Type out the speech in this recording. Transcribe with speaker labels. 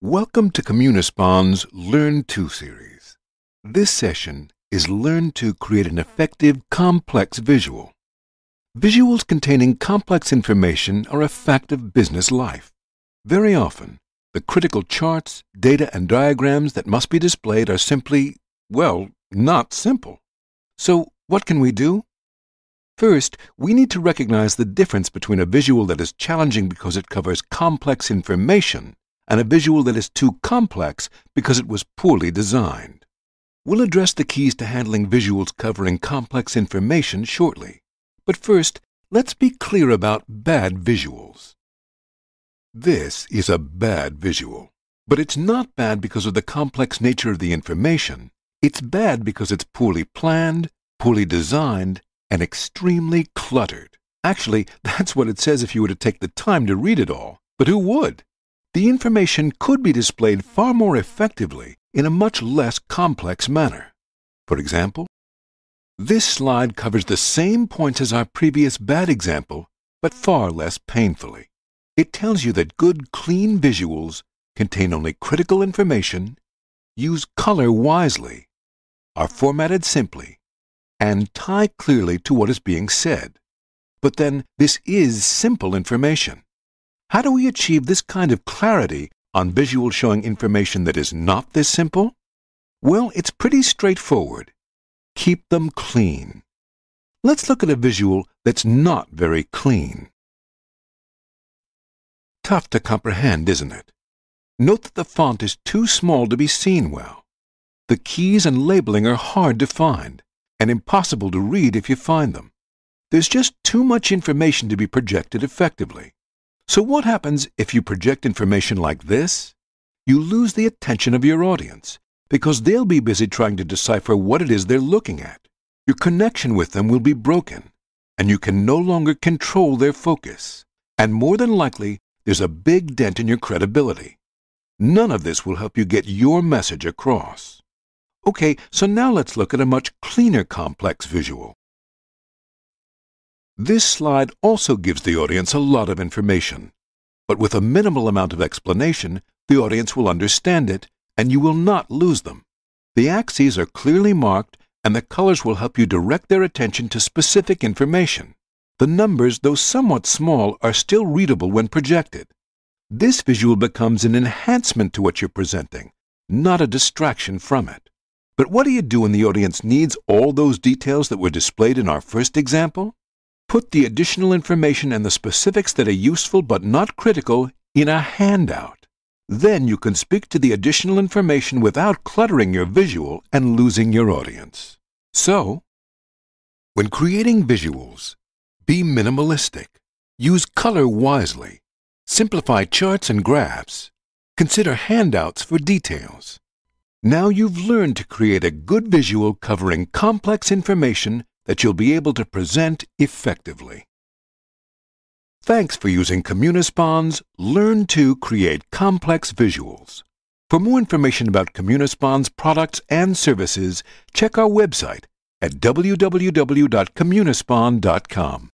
Speaker 1: Welcome to Communispond's LearnTO series. This session is Learn to create an effective, complex visual. Visuals containing complex information are a fact of business life. Very often, the critical charts, data, and diagrams that must be displayed are simply, well, not simple. So, what can we do? First, we need to recognize the difference between a visual that is challenging because it covers complex information and a visual that is too complex because it was poorly designed. We'll address the keys to handling visuals covering complex information shortly. But first, let's be clear about bad visuals. This is a bad visual, but it's not bad because of the complex nature of the information. It's bad because it's poorly planned, poorly designed, and extremely cluttered. Actually, that's what it says if you were to take the time to read it all. But who would? The information could be displayed far more effectively in a much less complex manner. For example, this slide covers the same points as our previous bad example, but far less painfully. It tells you that good, clean visuals contain only critical information, use color wisely, are formatted simply, and tie clearly to what is being said. But then, this is simple information. How do we achieve this kind of clarity on visuals showing information that is not this simple? Well, it's pretty straightforward. Keep them clean. Let's look at a visual that's not very clean. Tough to comprehend, isn't it? Note that the font is too small to be seen well. The keys and labeling are hard to find, and impossible to read if you find them. There's just too much information to be projected effectively. So what happens if you project information like this? You lose the attention of your audience because they'll be busy trying to decipher what it is they're looking at. Your connection with them will be broken, and you can no longer control their focus. And more than likely, there's a big dent in your credibility. None of this will help you get your message across. Okay, so now let's look at a much cleaner complex visual. This slide also gives the audience a lot of information, but with a minimal amount of explanation, the audience will understand it, and you will not lose them. The axes are clearly marked, and the colors will help you direct their attention to specific information. The numbers, though somewhat small, are still readable when projected. This visual becomes an enhancement to what you're presenting, not a distraction from it. But what do you do when the audience needs all those details that were displayed in our first example? Put the additional information and the specifics that are useful but not critical in a handout. Then you can speak to the additional information without cluttering your visual and losing your audience. So, when creating visuals, be minimalistic. Use color wisely. Simplify charts and graphs. Consider handouts for details. Now you've learned to create a good visual covering complex information that you'll be able to present effectively. Thanks for using Communispond's Learn to create complex visuals. For more information about Communispond's products and services, check our website at www.communispond.com.